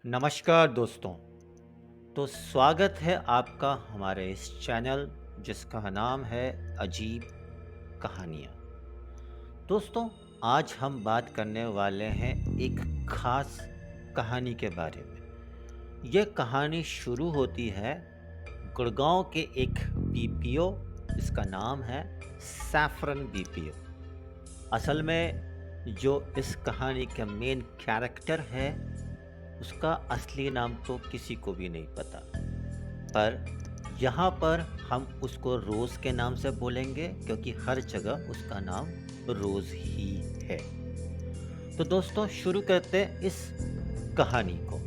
नमस्कार दोस्तों। तो स्वागत है आपका हमारे इस चैनल जिसका नाम है अजीब कहानियाँ। दोस्तों, आज हम बात करने वाले हैं एक खास कहानी के बारे में। ये कहानी शुरू होती है गुड़गांव के एक बीपीओ जिसका नाम है सैफरन बीपीओ। असल में जो इस कहानी का मेन कैरेक्टर है उसका असली नाम तो किसी को भी नहीं पता, पर यहाँ पर हम उसको रोज़ के नाम से बोलेंगे क्योंकि हर जगह उसका नाम रोज़ ही है। तो दोस्तों, शुरू करते हैं इस कहानी को।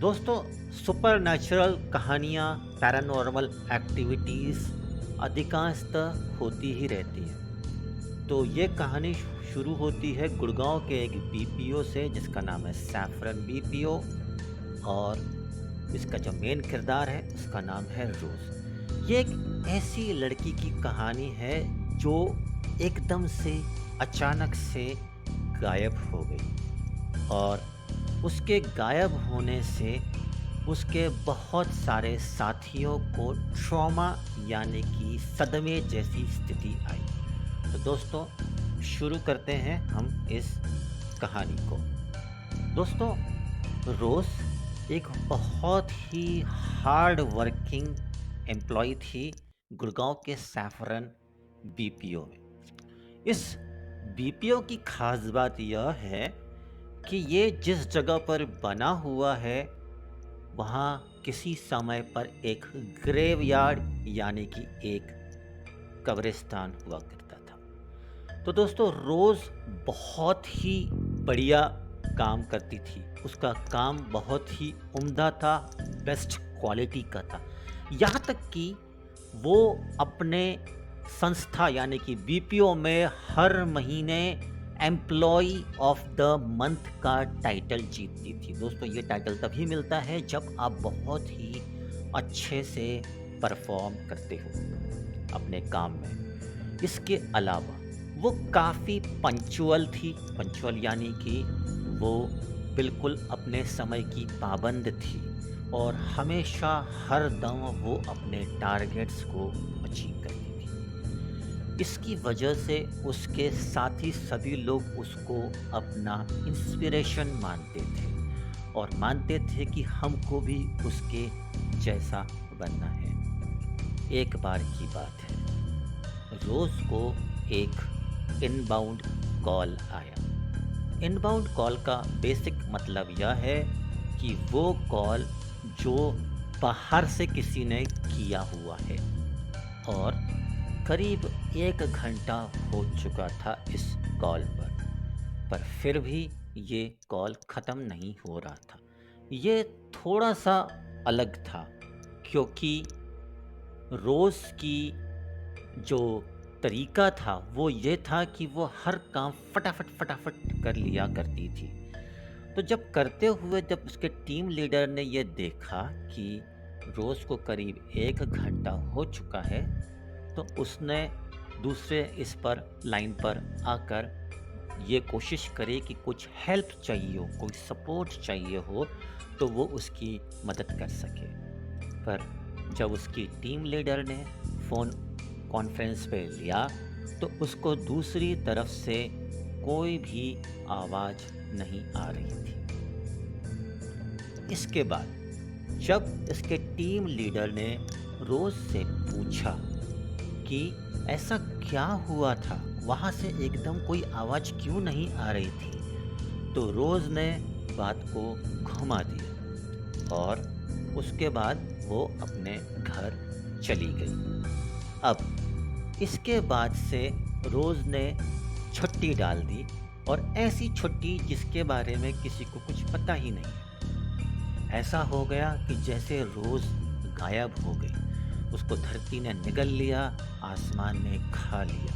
दोस्तों, सुपरनैचुरल कहानियाँ, पैरानॉर्मल एक्टिविटीज़ अधिकांशतः होती ही रहती हैं। तो ये कहानी शुरू होती है गुड़गांव के एक बीपीओ से जिसका नाम है सैफरन बीपीओ, और इसका जो मेन किरदार है उसका नाम है रोज। ये एक ऐसी लड़की की कहानी है जो एकदम से अचानक से गायब हो गई, और उसके गायब होने से उसके बहुत सारे साथियों को ट्रॉमा यानी कि सदमे जैसी स्थिति आई। तो दोस्तों, शुरू करते हैं हम इस कहानी को। दोस्तों, रोज़ एक बहुत ही हार्ड वर्किंग एम्प्लॉय थी गुड़गांव के सैफरन बीपीओ में। इस बीपीओ की खास बात यह है कि ये जिस जगह पर बना हुआ है वहाँ किसी समय पर एक ग्रेवयार्ड यानी कि एक कब्रिस्तान हुआ करता था। तो दोस्तों, रोज़ बहुत ही बढ़िया काम करती थी। उसका काम बहुत ही उम्दा था, बेस्ट क्वालिटी का था। यहाँ तक कि वो अपने संस्था यानी कि बीपीओ में हर महीने एम्प्लॉय ऑफ द मंथ का टाइटल जीतती थी। दोस्तों, ये टाइटल तभी मिलता है जब आप बहुत ही अच्छे से परफॉर्म करते हो अपने काम में। इसके अलावा वो काफ़ी पंक्चुअल थी। पंक्चुअल यानी कि वो बिल्कुल अपने समय की पाबंद थी, और हमेशा हर दम वो अपने टारगेट्स को अचीव करती थी। इसकी वजह से उसके साथी सभी लोग उसको अपना इंस्पिरेशन मानते थे, और मानते थे कि हमको भी उसके जैसा बनना है। एक बार की बात है, रोज को एक इनबाउंड कॉल आया। इनबाउंड कॉल का बेसिक मतलब यह है कि वो कॉल जो बाहर से किसी ने किया हुआ है, और करीब 1 घंटा हो चुका था इस कॉल पर फिर भी ये कॉल ख़त्म नहीं हो रहा था। ये थोड़ा सा अलग था क्योंकि रोज़ की जो तरीका था वो ये था कि वो हर काम फटाफट फटाफट कर लिया करती थी। तो जब करते हुए जब उसके टीम लीडर ने ये देखा कि रोज़ को करीब 1 घंटा हो चुका है, तो उसने दूसरे इस पर लाइन पर आकर ये कोशिश करी कि कुछ हेल्प चाहिए हो, कोई सपोर्ट चाहिए हो, तो वो उसकी मदद कर सके। पर जब उसकी टीम लीडर ने फ़ोन कॉन्फ्रेंस पे लिया, तो उसको दूसरी तरफ से कोई भी आवाज़ नहीं आ रही थी। इसके बाद जब इसके टीम लीडर ने रोज़ से पूछा कि ऐसा क्या हुआ था, वहाँ से एकदम कोई आवाज़ क्यों नहीं आ रही थी, तो रोज़ ने बात को घुमा दिया, और उसके बाद वो अपने घर चली गई। अब इसके बाद से रोज़ ने छुट्टी डाल दी, और ऐसी छुट्टी जिसके बारे में किसी को कुछ पता ही नहीं। ऐसा हो गया कि जैसे रोज़ गायब हो गई। उसको धरती ने निगल लिया, आसमान ने खा लिया,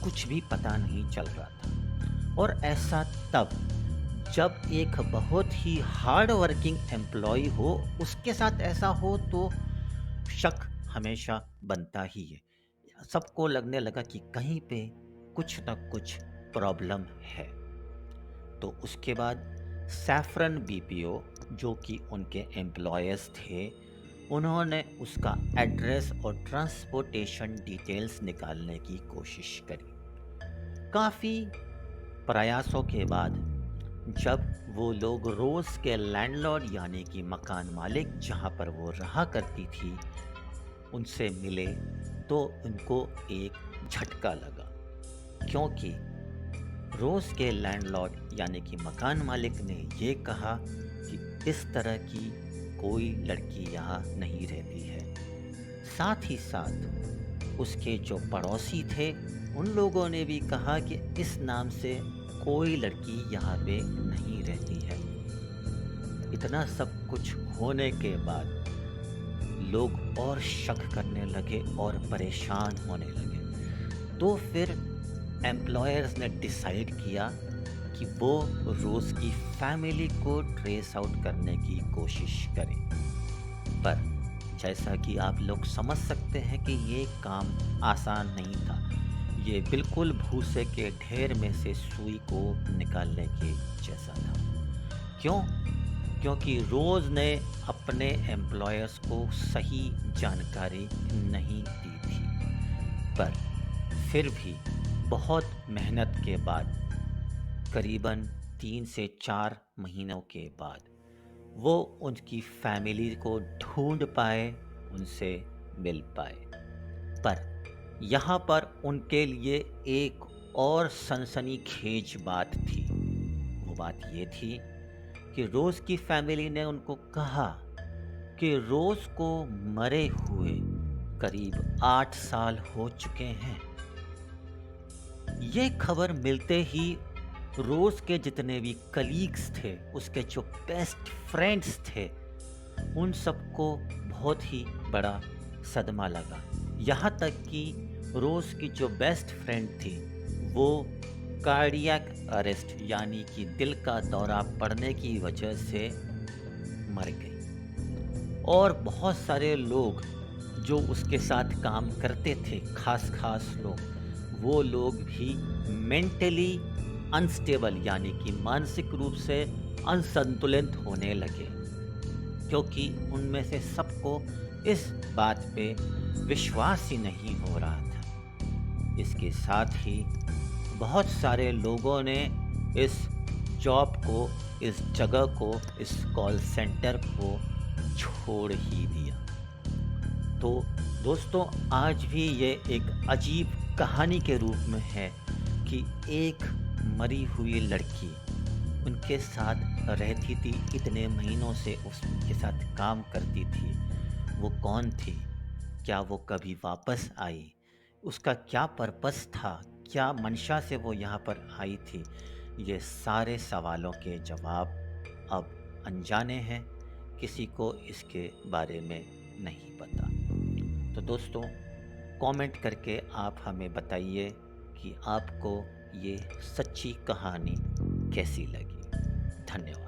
कुछ भी पता नहीं चल रहा था। और ऐसा तब जब एक बहुत ही हार्ड वर्किंग एम्प्लॉय हो उसके साथ ऐसा हो तो शक हमेशा बनता ही है। सबको लगने लगा कि कहीं पे कुछ ना कुछ प्रॉब्लम है। तो उसके बाद सैफरन बीपीओ जो कि उनके एम्प्लॉयर्स थे, उन्होंने उसका एड्रेस और ट्रांसपोर्टेशन डिटेल्स निकालने की कोशिश करी। काफ़ी प्रयासों के बाद जब वो लोग रोज के लैंडलॉर्ड यानी कि मकान मालिक जहाँ पर वो रहा करती थी उनसे मिले, तो उनको एक झटका लगा, क्योंकि रोज के लैंडलॉर्ड यानी कि मकान मालिक ने ये कहा कि इस तरह की कोई लड़की यहाँ नहीं रहती है। साथ ही साथ उसके जो पड़ोसी थे उन लोगों ने भी कहा कि इस नाम से कोई लड़की यहाँ पे नहीं रहती है। इतना सब कुछ होने के बाद लोग और शक करने लगे और परेशान होने लगे। तो फिर एम्प्लॉयर्स ने डिसाइड किया कि वो रोज़ की फैमिली को ट्रेस आउट करने की कोशिश करें। पर जैसा कि आप लोग समझ सकते हैं कि ये काम आसान नहीं था। ये बिल्कुल भूसे के ढेर में से सुई को निकालने के जैसा था। क्यों? क्योंकि रोज़ ने अपने एम्प्लॉयर्स को सही जानकारी नहीं दी थी। पर फिर भी बहुत मेहनत के बाद, करीबन 3 से 4 महीनों के बाद, वो उनकी फैमिली को ढूंढ पाए, उनसे मिल पाए। पर यहाँ पर उनके लिए एक और सनसनीखेज बात थी। वो बात ये थी कि रोज़ की फैमिली ने उनको कहा कि रोज़ को मरे हुए करीब 8 साल हो चुके हैं। ये खबर मिलते ही रोज़ के जितने भी कलीग्स थे, उसके जो बेस्ट फ्रेंड्स थे, उन सबको बहुत ही बड़ा सदमा लगा। यहाँ तक कि रोज़ की जो बेस्ट फ्रेंड थी वो कार्डियक अरेस्ट यानी कि दिल का दौरा पड़ने की वजह से मर गई। और बहुत सारे लोग जो उसके साथ काम करते थे, खास लोग, वो लोग भी मेंटली अनस्टेबल यानी कि मानसिक रूप से असंतुलित होने लगे, क्योंकि उनमें से सबको इस बात पे विश्वास ही नहीं हो रहा था। इसके साथ ही बहुत सारे लोगों ने इस जॉब को, इस जगह को, इस कॉल सेंटर को छोड़ ही दिया। तो दोस्तों, आज भी ये एक अजीब कहानी के रूप में है कि एक मरी हुई लड़की उनके साथ रहती थी, इतने महीनों से उसके साथ काम करती थी। वो कौन थी? क्या वो कभी वापस आई? उसका क्या पर्पस था? क्या मंशा से वो यहाँ पर आई थी? ये सारे सवालों के जवाब अब अनजाने हैं, किसी को इसके बारे में नहीं पता। तो दोस्तों, कमेंट करके आप हमें बताइए कि आपको ये सच्ची कहानी कैसी लगी। धन्यवाद।